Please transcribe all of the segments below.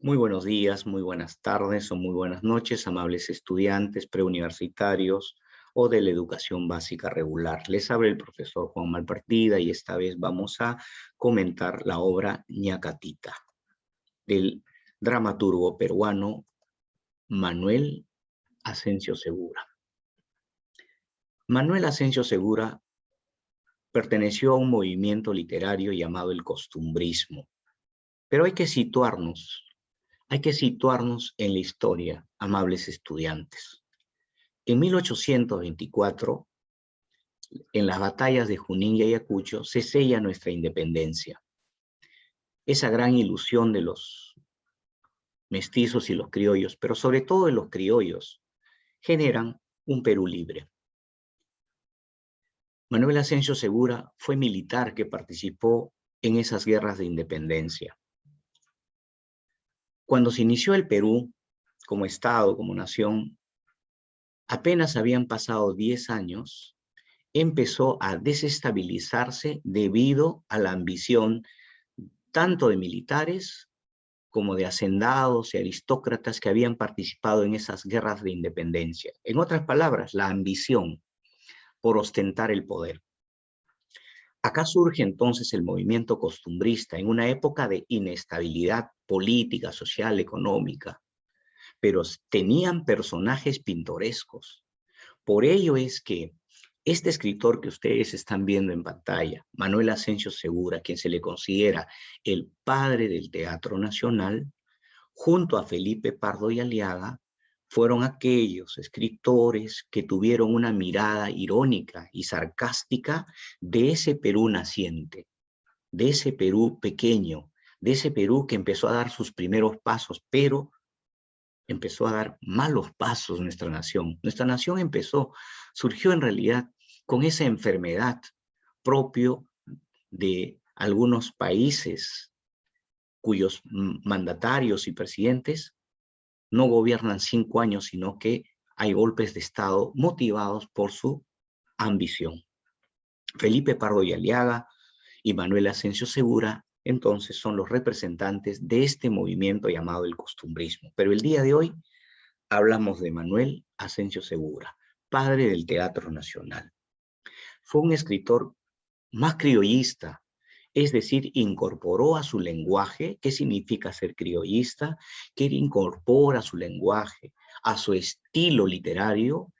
Muy buenos días, muy buenas tardes o muy buenas noches, amables estudiantes preuniversitarios o de la educación básica regular. Les habla el profesor Juan Malpartida y esta vez vamos a comentar la obra Ñacatita del dramaturgo peruano Manuel Asencio Segura. Manuel Asencio Segura perteneció a un movimiento literario llamado el costumbrismo, pero hay que situarnos en la historia, amables estudiantes. En 1824, en las batallas de Junín y Ayacucho, se sella nuestra independencia. Esa gran ilusión de los mestizos y los criollos, pero sobre todo de los criollos, generan un Perú libre. Manuel Asencio Segura fue militar que participó en esas guerras de independencia. Cuando se inició el Perú como Estado, como nación, apenas habían pasado 10 años, empezó a desestabilizarse debido a la ambición tanto de militares como de hacendados y aristócratas que habían participado en esas guerras de independencia. En otras palabras, la ambición por ostentar el poder. Acá surge entonces el movimiento costumbrista en una época de inestabilidad política, social, económica, pero tenían personajes pintorescos. Por ello es que este escritor que ustedes están viendo en pantalla, Manuel Asencio Segura, quien se le considera el padre del teatro nacional, junto a Felipe Pardo y Aliaga, fueron aquellos escritores que tuvieron una mirada irónica y sarcástica de ese Perú naciente, de ese Perú pequeño, de ese Perú que empezó a dar sus primeros pasos, pero empezó a dar malos pasos nuestra nación. Nuestra nación surgió en realidad con esa enfermedad propio de algunos países cuyos mandatarios y presidentes no gobiernan 5 años, sino que hay golpes de Estado motivados por su ambición. Felipe Pardo y Aliaga y Manuel Asencio Segura entonces son los representantes de este movimiento llamado el costumbrismo. Pero el día de hoy hablamos de Manuel Asencio Segura, padre del Teatro Nacional. Fue un escritor más criollista, es decir, incorporó a su lenguaje. ¿Qué significa ser criollista? Que él incorpora a su lenguaje, a su estilo literario,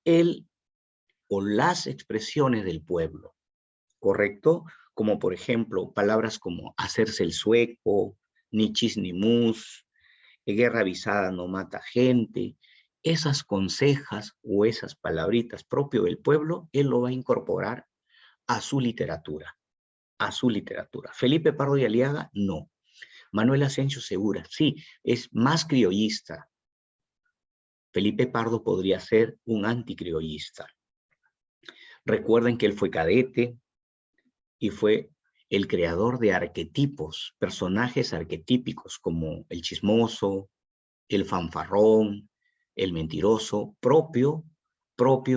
él o las expresiones del pueblo, ¿correcto? Como por ejemplo, palabras como hacerse el sueco, ni chis ni mus, guerra avisada no mata gente. Esas consejas o esas palabritas propio del pueblo, él lo va a incorporar a su literatura, a su literatura. Felipe Pardo y Aliaga, no. Manuel Asencio Segura, sí, es más criollista. Felipe Pardo podría ser un anticriollista. Recuerden que él fue cadete y fue el creador de arquetipos, personajes arquetípicos como el chismoso, el fanfarrón, el mentiroso, propio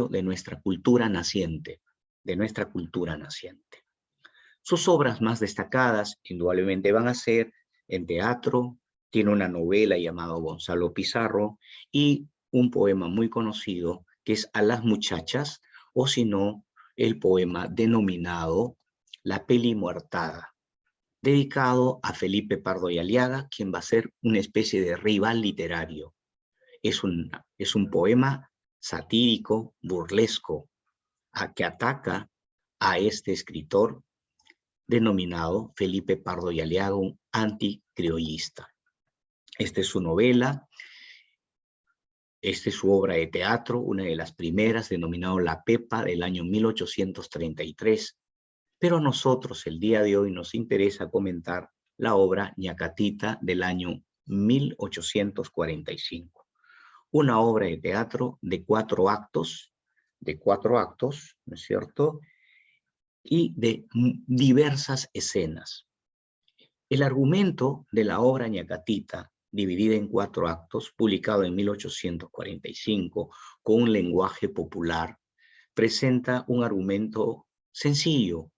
de nuestra cultura naciente, de nuestra cultura naciente. Sus obras más destacadas indudablemente van a ser en teatro, tiene una novela llamada Gonzalo Pizarro y un poema muy conocido que es A las muchachas, o si no, el poema denominado La peli muertada, dedicado a Felipe Pardo y Aliaga, quien va a ser una especie de rival literario. Es un poema satírico, burlesco, que ataca a este escritor denominado Felipe Pardo y Aliaga, un anticriollista. Esta es su novela, esta es su obra de teatro, una de las primeras, denominado La Pepa, del año 1833. Pero a nosotros el día de hoy nos interesa comentar la obra Ñacatita del año 1845. Una obra de teatro de 4 actos, ¿no es cierto? Y de diversas escenas. El argumento de la obra Ñacatita, dividida en 4 actos, publicado en 1845, con un lenguaje popular, presenta un argumento sencillo,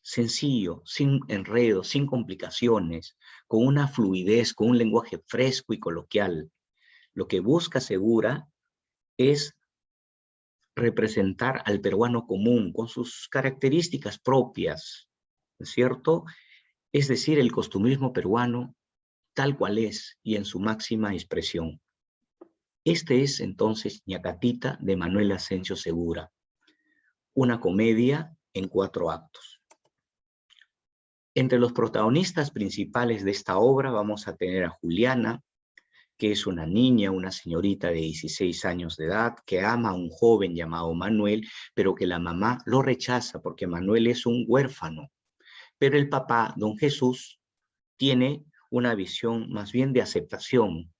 sencillo, sin enredos, sin complicaciones, con una fluidez, con un lenguaje fresco y coloquial. Lo que busca Segura es representar al peruano común con sus características propias, ¿no es cierto? Es decir, el costumbrismo peruano tal cual es y en su máxima expresión. Este es entonces Ñacatita de Manuel Asensio Segura, una comedia en 4 actos. Entre los protagonistas principales de esta obra vamos a tener a Juliana, que es una niña, una señorita de 16 años de edad, que ama a un joven llamado Manuel, pero que la mamá lo rechaza porque Manuel es un huérfano. Pero el papá, don Jesús, tiene una visión más bien de aceptación,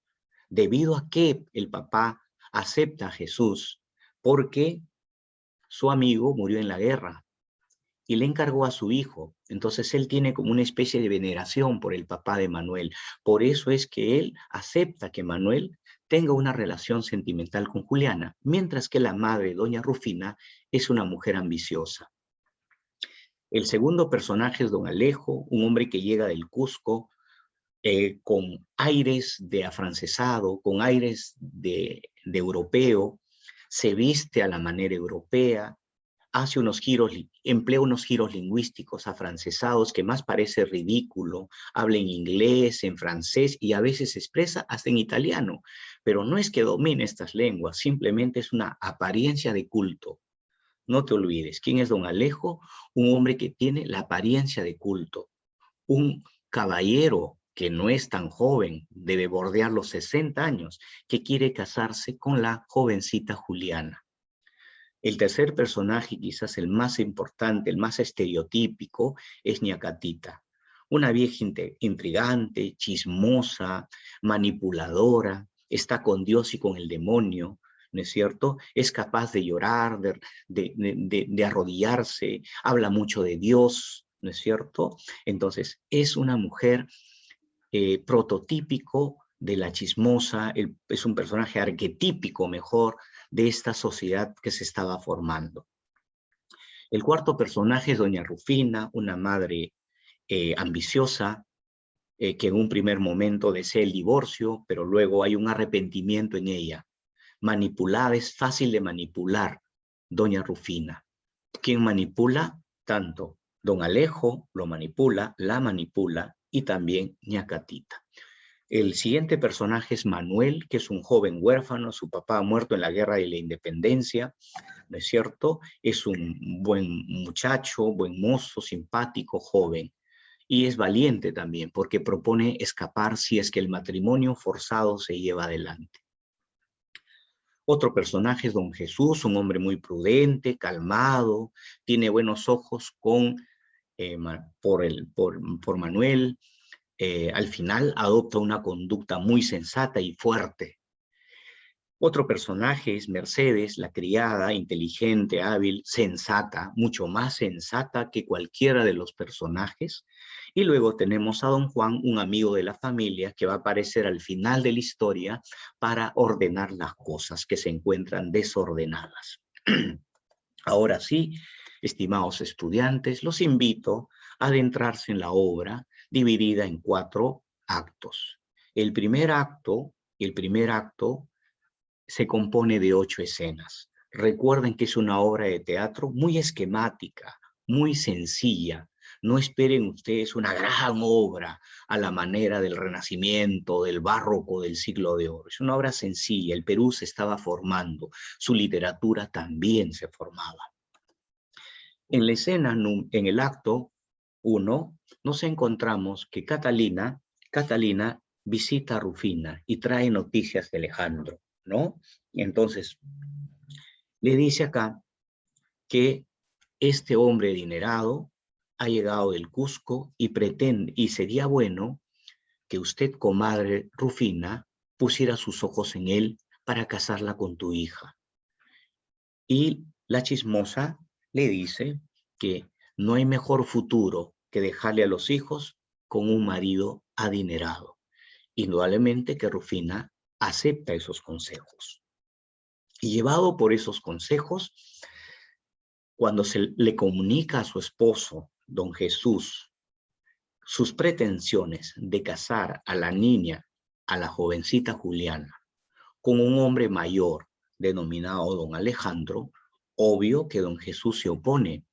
debido a que el papá acepta a Jesús, porque su amigo murió en la guerra y le encargó a su hijo. Entonces él tiene como una especie de veneración por el papá de Manuel. Por eso es que él acepta que Manuel tenga una relación sentimental con Juliana, mientras que la madre, doña Rufina, es una mujer ambiciosa. El segundo personaje es don Alejo, un hombre que llega del Cusco, con aires de afrancesado, con aires de europeo, se viste a la manera europea, hace unos giros, emplea unos giros lingüísticos afrancesados que más parece ridículo, habla en inglés, en francés y a veces se expresa hasta en italiano, pero no es que domine estas lenguas, simplemente es una apariencia de culto. No te olvides, ¿quién es don Alejo? Un hombre que tiene la apariencia de culto, un caballero que no es tan joven, debe bordear los 60 años, que quiere casarse con la jovencita Juliana. El tercer personaje, quizás el más importante, el más estereotípico, es Ñacatita. Una vieja intrigante, chismosa, manipuladora, está con Dios y con el demonio, ¿no es cierto? Es capaz de llorar, de arrodillarse, habla mucho de Dios, ¿no es cierto? Entonces, es una mujer prototípico de la chismosa, es un personaje arquetípico, mejor, de esta sociedad que se estaba formando. El cuarto personaje es doña Rufina, una madre ambiciosa, que en un primer momento desea el divorcio, pero luego hay un arrepentimiento en ella. Manipulada, es fácil de manipular, doña Rufina. ¿Quién manipula? Tanto don Alejo lo manipula, la manipula y también Ñacatita. El siguiente personaje es Manuel, que es un joven huérfano, su papá ha muerto en la guerra de la independencia, ¿no es cierto? Es un buen muchacho, buen mozo, simpático, joven. Y es valiente también, porque propone escapar si es que el matrimonio forzado se lleva adelante. Otro personaje es don Jesús, un hombre muy prudente, calmado, tiene buenos ojos por Manuel. Al final adopta una conducta muy sensata y fuerte. Otro personaje es Mercedes, la criada, inteligente, hábil, sensata, mucho más sensata que cualquiera de los personajes. Y luego tenemos a don Juan, un amigo de la familia, que va a aparecer al final de la historia para ordenar las cosas que se encuentran desordenadas. Ahora sí, estimados estudiantes, los invito a adentrarse en la obra dividida en 4 actos. El primer acto se compone de 8 escenas. Recuerden que es una obra de teatro muy esquemática, muy sencilla. No esperen ustedes una gran obra a la manera del Renacimiento, del Barroco, del Siglo de Oro. Es una obra sencilla. El Perú se estaba formando, su literatura también se formaba. En la escena, en el acto 1, nos encontramos que Catalina visita a Rufina y trae noticias de Alejandro, ¿no? Entonces, le dice acá que este hombre adinerado ha llegado del Cusco y pretende, y sería bueno que usted, comadre Rufina, pusiera sus ojos en él para casarla con tu hija. Y la chismosa le dice que no hay mejor futuro que dejarle a los hijos con un marido adinerado. Indudablemente que Rufina acepta esos consejos. Y llevado por esos consejos, cuando se le comunica a su esposo don Jesús sus pretensiones de casar a la niña, a la jovencita Juliana, con un hombre mayor denominado don Alejandro, obvio que don Jesús se opone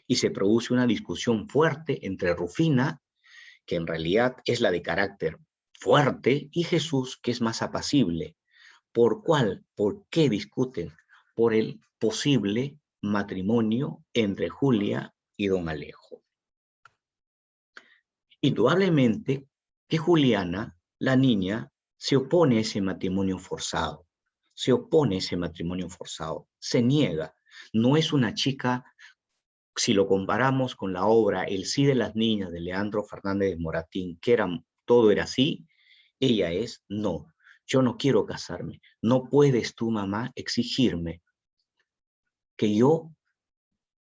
y se produce una discusión fuerte entre Rufina, que en realidad es la de carácter fuerte, y Jesús, que es más apacible. ¿Por cuál? ¿Por qué discuten? Por el posible matrimonio entre Julia y don Alejo. Indudablemente que Juliana, la niña, se opone a ese matrimonio forzado. Se opone a ese matrimonio forzado. Se niega. No es una chica, si lo comparamos con la obra El sí de las niñas de Leandro Fernández de Moratín, que todo era así, ella es no. Yo no quiero casarme. No puedes tú, mamá, exigirme que yo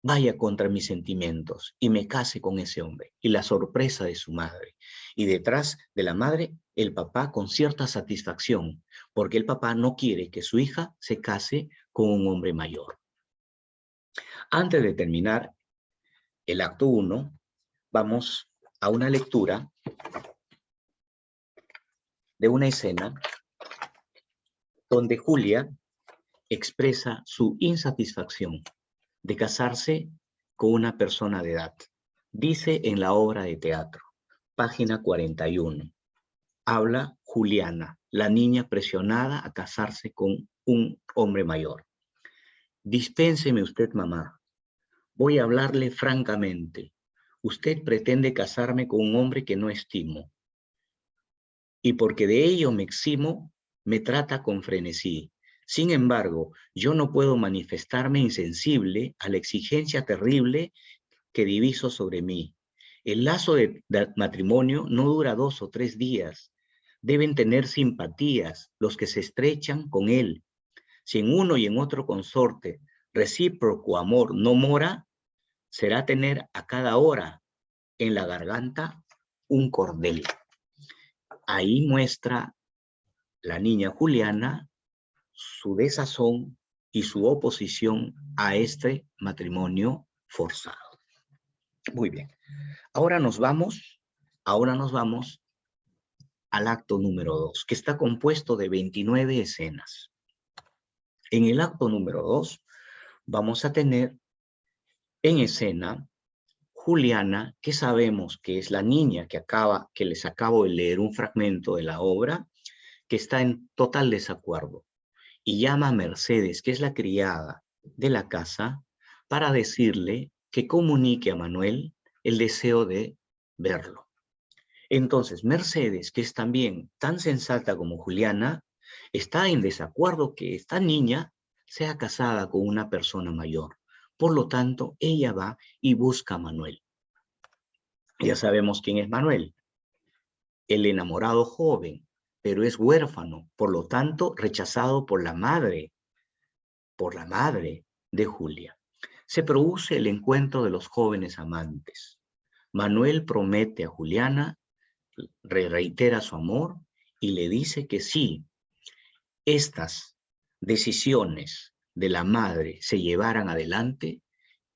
vaya contra mis sentimientos y me case con ese hombre. Y la sorpresa de su madre. Y detrás de la madre, el papá con cierta satisfacción, porque el papá no quiere que su hija se case con un hombre mayor. Antes de terminar el acto 1, vamos a una lectura de una escena donde Julia expresa su insatisfacción de casarse con una persona de edad. Dice en la obra de teatro, página 41, habla Juliana, la niña presionada a casarse con un hombre mayor. Dispénseme usted, mamá. Voy a hablarle francamente. Usted pretende casarme con un hombre que no estimo. Y porque de ello me eximo, me trata con frenesí. Sin embargo, yo no puedo manifestarme insensible a la exigencia terrible que diviso sobre mí. El lazo de matrimonio no dura 2 o 3 días. Deben tener simpatías los que se estrechan con él. Si en uno y en otro consorte recíproco amor no mora, será tener a cada hora en la garganta un cordel. Ahí muestra la niña Juliana su desazón y su oposición a este matrimonio forzado. Muy bien. Ahora nos vamos al acto número 2, que está compuesto de 29 escenas. En el acto número 2 vamos a tener en escena Juliana, que sabemos que es la niña que les acabo de leer un fragmento de la obra, que está en total desacuerdo, y llama a Mercedes, que es la criada de la casa, para decirle que comunique a Manuel el deseo de verlo. Entonces, Mercedes, que es también tan sensata como Juliana, está en desacuerdo que esta niña sea casada con una persona mayor. Por lo tanto, ella va y busca a Manuel. Ya sabemos quién es Manuel, el enamorado joven, pero es huérfano, por lo tanto, rechazado por la madre de Julia. Se produce el encuentro de los jóvenes amantes. Manuel promete a Juliana, reitera su amor y le dice que sí, estas decisiones de la madre se llevaran adelante,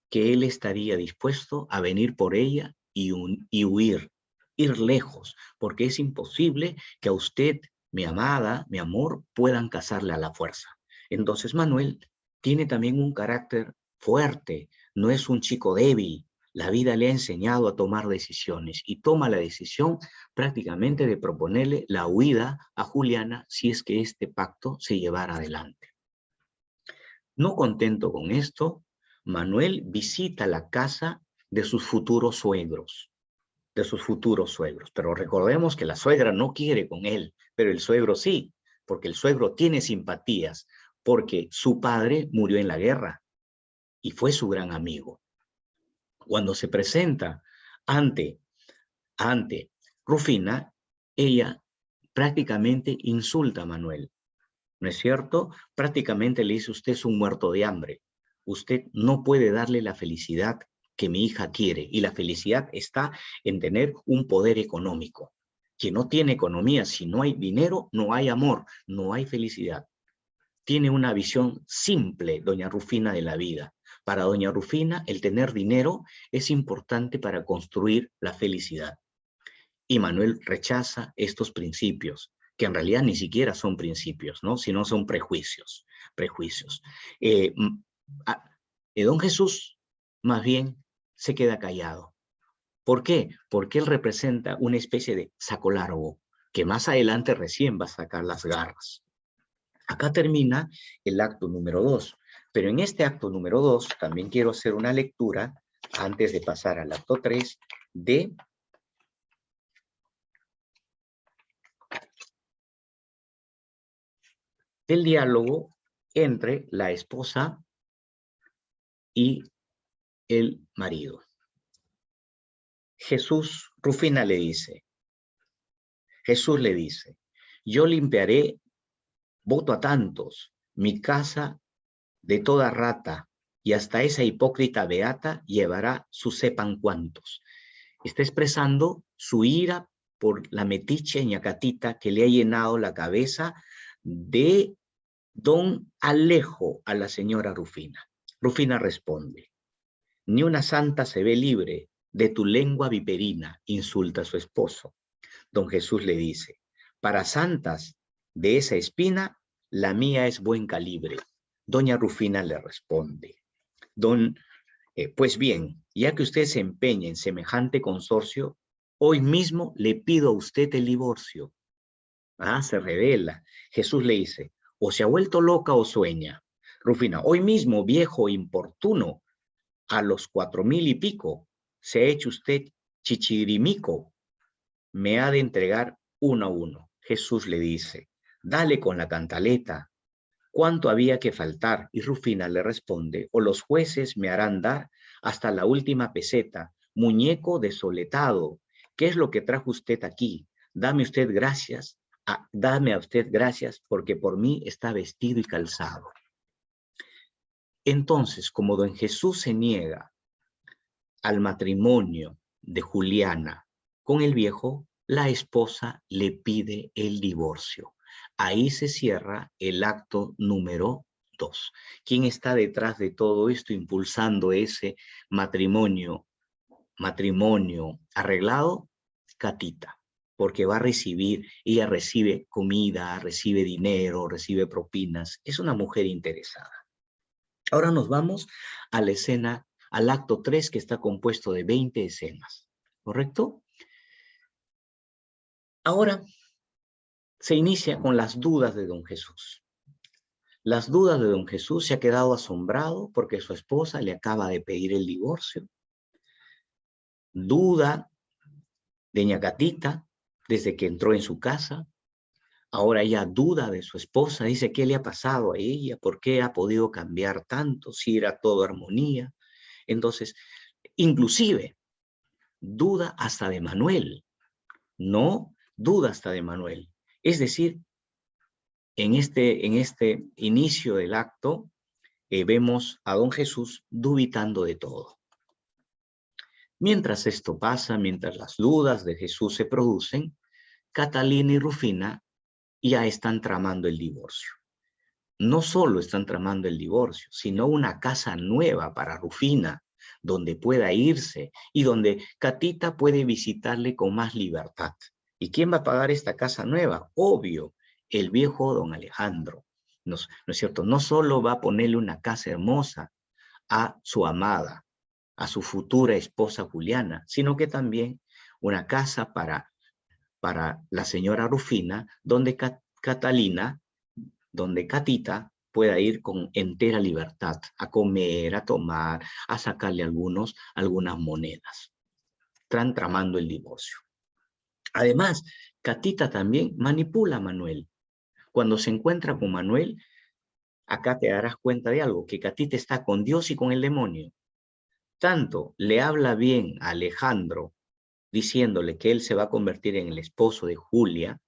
que él estaría dispuesto a venir por ella y huir, ir lejos, porque es imposible que a usted, mi amada, mi amor, puedan casarle a la fuerza. Entonces Manuel tiene también un carácter fuerte, no es un chico débil. La vida le ha enseñado a tomar decisiones y toma la decisión prácticamente de proponerle la huida a Juliana si es que este pacto se llevara adelante. No contento con esto, Manuel visita la casa de sus futuros suegros, pero recordemos que la suegra no quiere con él, pero el suegro sí, porque el suegro tiene simpatías, porque su padre murió en la guerra y fue su gran amigo. Cuando se presenta ante Rufina, ella prácticamente insulta a Manuel, ¿no es cierto? Prácticamente le dice: usted es un muerto de hambre, usted no puede darle la felicidad que mi hija quiere, y la felicidad está en tener un poder económico. Quien no tiene economía, si no hay dinero, no hay amor, no hay felicidad. Tiene una visión simple, doña Rufina, de la vida. Para doña Rufina, el tener dinero es importante para construir la felicidad. Y Manuel rechaza estos principios, que en realidad ni siquiera son principios, ¿no? Sino son prejuicios. Prejuicios. Don Jesús, más bien, se queda callado. ¿Por qué? Porque él representa una especie de saco largo, que más adelante recién va a sacar las garras. Acá termina el acto número 2, pero en este acto número 2 también quiero hacer una lectura, antes de pasar al acto 3, del diálogo entre la esposa y el marido. Rufina le dice, Jesús le dice, yo limpiaré, voto a tantos, mi casa de toda rata, y hasta esa hipócrita beata llevará su sepan cuantos. Está expresando su ira por la metiche ñacatita que le ha llenado la cabeza de don Alejo a la señora Rufina. Rufina responde, ni una santa se ve libre de tu lengua viperina, insulta a su esposo. Don Jesús le dice, para santas de esa espina, la mía es buen calibre. Doña Rufina le responde, pues bien, ya que usted se empeña en semejante consorcio, hoy mismo le pido a usted el divorcio. Se revela. Jesús le dice, o se ha vuelto loca o sueña. Rufina, hoy mismo, viejo importuno, a los 4,000 y pico, se ha hecho usted chichirimico, me ha de entregar uno a uno. Jesús le dice, dale con la cantaleta, ¿cuánto había que faltar? Y Rufina le responde, o los jueces me harán dar hasta la última peseta, muñeco desoletado, ¿qué es lo que trajo usted aquí? Dame a usted gracias porque por mí está vestido y calzado. Entonces, como don Jesús se niega al matrimonio de Juliana con el viejo, la esposa le pide el divorcio. Ahí se cierra el acto número 2. ¿Quién está detrás de todo esto impulsando ese matrimonio arreglado? Catita, porque va a recibir, ella recibe comida, recibe dinero, recibe propinas, es una mujer interesada. Ahora nos vamos a la escena, al acto 3, que está compuesto de 20 escenas, ¿correcto? Ahora se inicia con las dudas de don Jesús. Las dudas de don Jesús, se ha quedado asombrado porque su esposa le acaba de pedir el divorcio. Duda de ñacatita desde que entró en su casa. Ahora ella duda de su esposa, dice, ¿qué le ha pasado a ella? ¿Por qué ha podido cambiar tanto si era todo armonía? Entonces, inclusive, duda hasta de Manuel. No, duda hasta de Manuel. Es decir, en este inicio del acto, vemos a don Jesús dubitando de todo. Mientras esto pasa, mientras las dudas de Jesús se producen, Catalina y Rufina ya están tramando el divorcio. No solo están tramando el divorcio, sino una casa nueva para Rufina, donde pueda irse y donde Catita puede visitarle con más libertad. ¿Y quién va a pagar esta casa nueva? Obvio, el viejo don Alejandro. ¿No es cierto? No solo va a ponerle una casa hermosa a su amada, a su futura esposa Juliana, sino que también una casa para la señora Rufina, donde donde Catita pueda ir con entera libertad a comer, a tomar, a sacarle algunas monedas. Están tramando el divorcio. Además, Catita también manipula a Manuel. Cuando se encuentra con Manuel, acá te darás cuenta de algo, que Catita está con Dios y con el demonio. Tanto le habla bien a Alejandro, diciéndole que él se va a convertir en el esposo de Julia,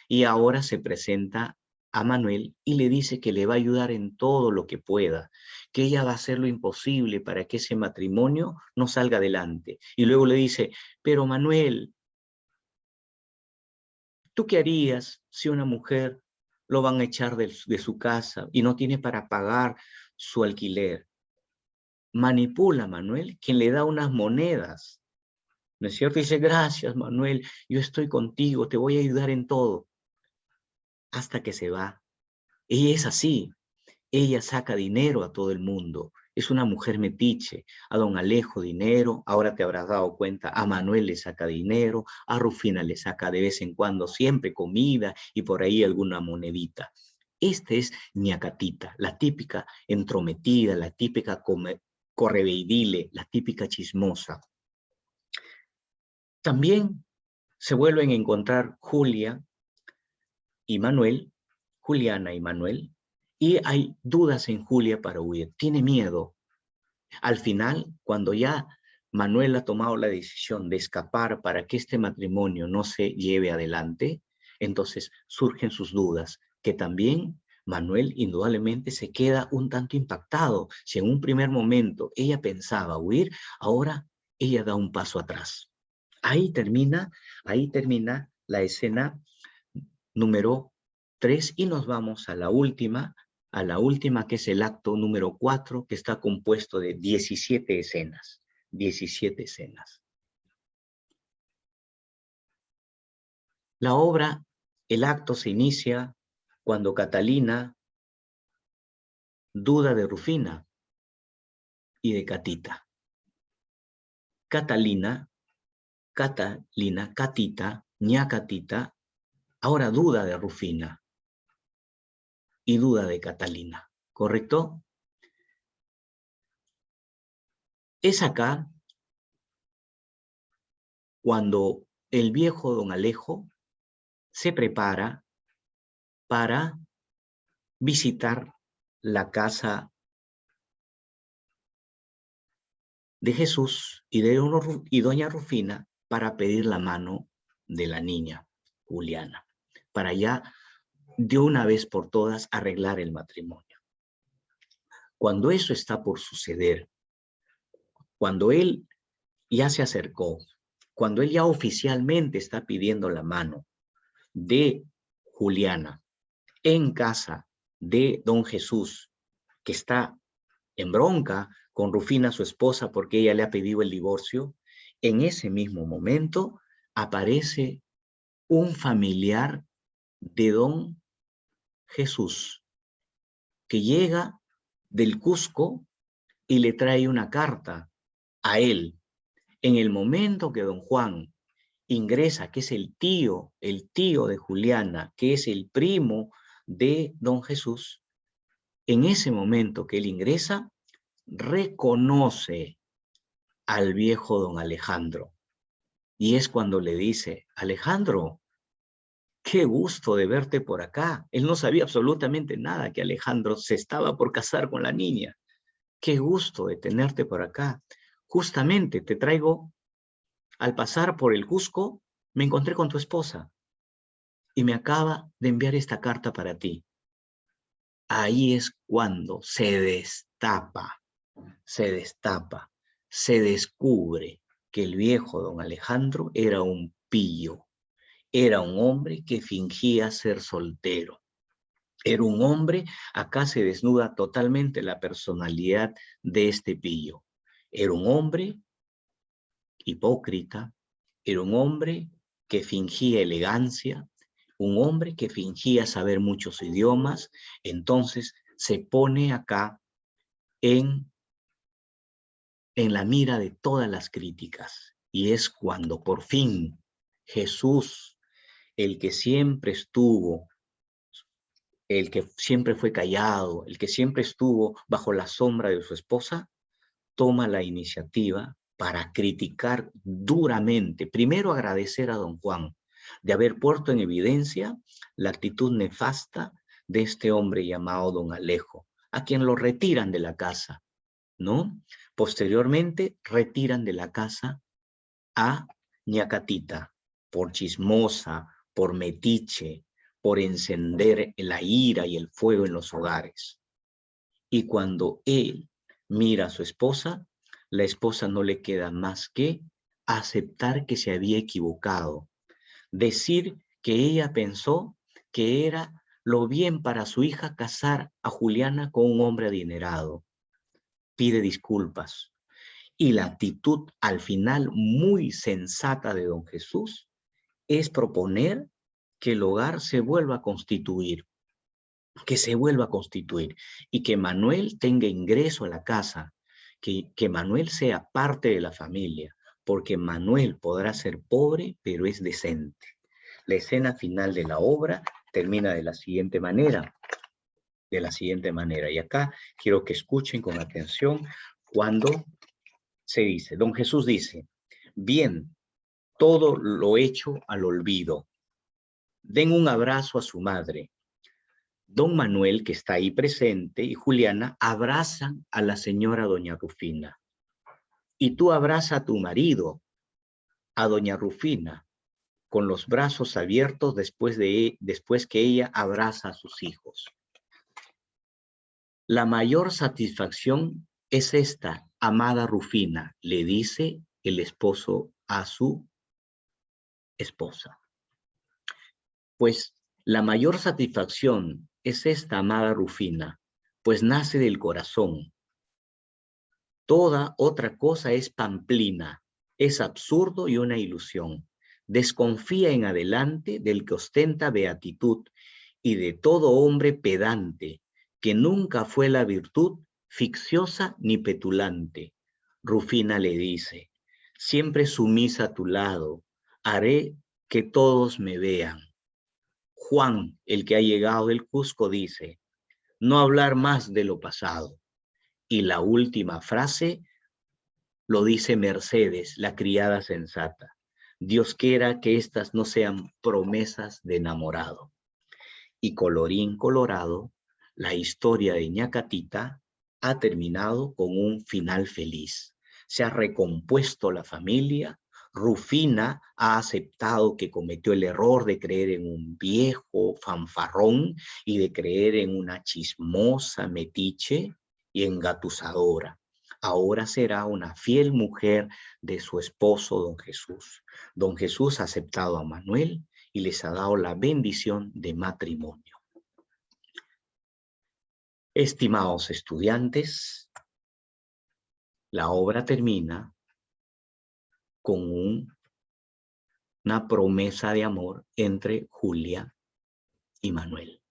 y ahora se presenta a Manuel y le dice que le va a ayudar en todo lo que pueda, que ella va a hacer lo imposible para que ese matrimonio no salga adelante. Y luego le dice, pero Manuel, ¿tú qué harías si una mujer lo van a echar de su casa y no tiene para pagar su alquiler? manipula a Manuel, quien le da unas monedas, ¿no es cierto? Dice, gracias, Manuel, yo estoy contigo, te voy a ayudar en todo. Hasta que se va. Ella es así. Ella saca dinero a todo el mundo. Es una mujer metiche. A don Alejo dinero, ahora te habrás dado cuenta, a Manuel le saca dinero, a Rufina le saca de vez en cuando siempre comida y por ahí alguna monedita. Esta es Ñacatita, la típica entrometida, la típica correveidile, la típica chismosa. También se vuelven a encontrar Julia y Manuel, Juliana y Manuel, y hay dudas en Julia para huir. Tiene miedo. Al final, cuando ya Manuel ha tomado la decisión de escapar para que este matrimonio no se lleve adelante, entonces surgen sus dudas, que también Manuel indudablemente se queda un tanto impactado. Si en un primer momento ella pensaba huir, ahora ella da un paso atrás. Ahí termina la escena número 3 y nos vamos a la última que es el acto número 4, que está compuesto de 17 escenas. 17 escenas. La obra, el acto se inicia cuando Catalina duda de Rufina y de Catita. Catalina, Catita, Ñacatita, ahora duda de Rufina y duda de Catalina, ¿correcto? Es acá cuando el viejo don Alejo se prepara para visitar la casa de Jesús y doña Rufina para pedir la mano de la niña Juliana, para ya de una vez por todas arreglar el matrimonio. Cuando eso está por suceder, cuando él ya se acercó, cuando él ya oficialmente está pidiendo la mano de Juliana en casa de don Jesús, que está en bronca con Rufina, su esposa, porque ella le ha pedido el divorcio, en ese mismo momento aparece un familiar de don Jesús, que llega del Cusco y le trae una carta a él. En el momento que don Juan ingresa, que es el tío de Juliana, que es el primo de don Jesús, en ese momento que él ingresa, reconoce al viejo don Alejandro. Y es cuando le dice, Alejandro, qué gusto de verte por acá. Él no sabía absolutamente nada que Alejandro se estaba por casar con la niña. Qué gusto de tenerte por acá. Justamente te traigo, al pasar por el Cusco, me encontré con tu esposa y me acaba de enviar esta carta para ti. Ahí es cuando se destapa, se descubre que el viejo don Alejandro era un pillo, era un hombre que fingía ser soltero. Era un hombre, acá se desnuda totalmente la personalidad de este pillo. Era un hombre hipócrita, era un hombre que fingía elegancia, un hombre que fingía saber muchos idiomas, entonces se pone acá en la mira de todas las críticas. Y es cuando por fin Jesús, el que siempre estuvo, el que siempre fue callado, el que siempre estuvo bajo la sombra de su esposa, toma la iniciativa para criticar duramente, primero agradecer a don Juan de haber puesto en evidencia la actitud nefasta de este hombre llamado don Alejo, a quien lo retiran de la casa, ¿no? Posteriormente retiran de la casa a Ñacatita por chismosa, por metiche, por encender la ira y el fuego en los hogares. Y cuando él mira a su esposa, la esposa no le queda más que aceptar que se había equivocado, decir que ella pensó que era lo bien para su hija casar a Juliana con un hombre adinerado. pide disculpas. Y la actitud al final muy sensata de don Jesús es proponer que el hogar se vuelva a constituir, y que Manuel tenga ingreso a la casa, que Manuel sea parte de la familia, porque Manuel podrá ser pobre, pero es decente. La escena final de la obra termina de la siguiente manera, y acá quiero que escuchen con atención cuando se dice, don Jesús dice, bien, todo lo hecho al olvido. Den un abrazo a su madre. Don Manuel, que está ahí presente, y Juliana abrazan a la señora doña Rufina. Y tú abraza a tu marido, a doña Rufina, con los brazos abiertos después que ella abraza a sus hijos. La mayor satisfacción es esta, amada Rufina, le dice el esposo a su esposa. Pues la mayor satisfacción es esta, amada Rufina, pues nace del corazón. Toda otra cosa es pamplina, es absurdo y una ilusión. Desconfía en adelante del que ostenta beatitud y de todo hombre pedante, que nunca fue la virtud ficciosa ni petulante. Rufina le dice, siempre sumisa a tu lado, haré que todos me vean. Juan, el que ha llegado del Cusco, dice, no hablar más de lo pasado. Y la última frase lo dice Mercedes, la criada sensata. Dios quiera que estas no sean promesas de enamorado. Y colorín colorado, la historia de Ñacatita ha terminado con un final feliz. Se ha recompuesto la familia. Rufina ha aceptado que cometió el error de creer en un viejo fanfarrón y de creer en una chismosa metiche y engatusadora. Ahora será una fiel mujer de su esposo, don Jesús. Don Jesús ha aceptado a Manuel y les ha dado la bendición de matrimonio. Estimados estudiantes, la obra termina con una promesa de amor entre Julia y Manuel.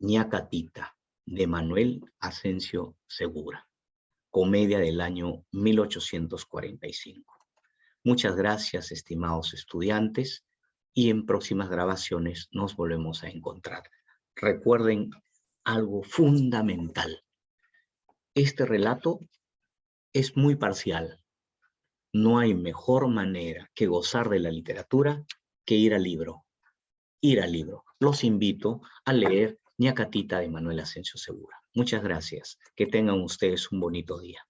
Ñacatita, de Manuel Asensio Segura, comedia del año 1845. Muchas gracias, estimados estudiantes, y en próximas grabaciones nos volvemos a encontrar. Recuerden algo fundamental. Este relato es muy parcial. No hay mejor manera que gozar de la literatura que ir al libro. Ir al libro. Los invito a leer Ñacatita de Manuel Asensio Segura. Muchas gracias. Que tengan ustedes un bonito día.